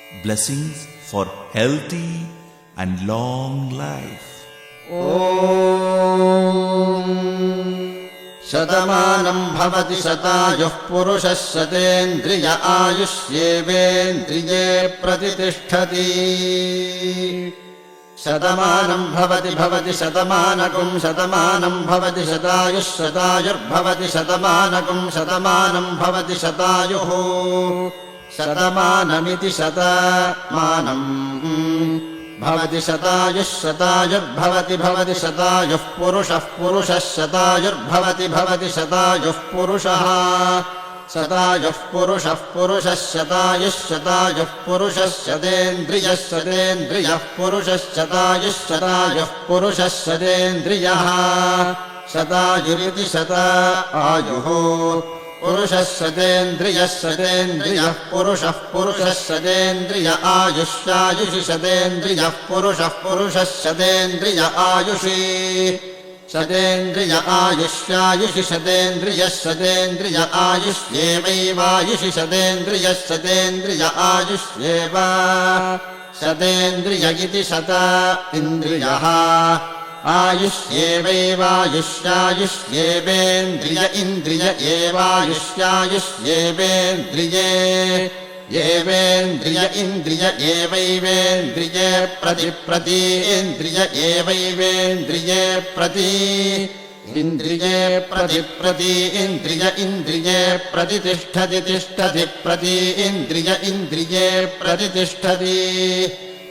Blessings for healthy and long life. शतमानं भवति शतायुः पुरुषः शतेन्द्रिय आयुष्येवेन्द्रिये प्रतिष्ठति शतमानं भवति शतमानकं शतमानं भवति शतायुः शतायुर्भवति शतमानकं शतमानं भवति शतायुः शतमानमिति शतमानं भवति शतायुः शतायुर्भवति शतायुः पुरुषः शतायुर्भवति शतायुः पुरुषः शतायुः पुरुषः शतायुः पुरुषः शतेन्द्रियः पुरुषः शतायुः पुरुषः शतेन्द्रियः शतायुरिति शतायुः पुरुषः शतेन्द्रियः पुरुषः शतेन्द्रिय आयुष्यायुषि शतेन्द्रियः पुरुषः शतेन्द्रिय आयुषि शतेन्द्रिय आयुष्यायुषि शतेन्द्रिय आयुष्येवैवायुषि शतेन्द्रिय आयुष्येव शतेन्द्रिय इति शत इन्द्रियः आयुष्येवैवायुष्यायुष्येवेन्द्रिय इन्द्रिय एवायुष्यायुष्येवेन्द्रिये येवेन्द्रिय इन्द्रिय एवैवेन्द्रिये प्रति इन्द्रिय एवैवेन्द्रिये प्रति इन्द्रिये प्रति इन्द्रिये प्रतिष्ठति प्रति इन्द्रिये प्रतिष्ठति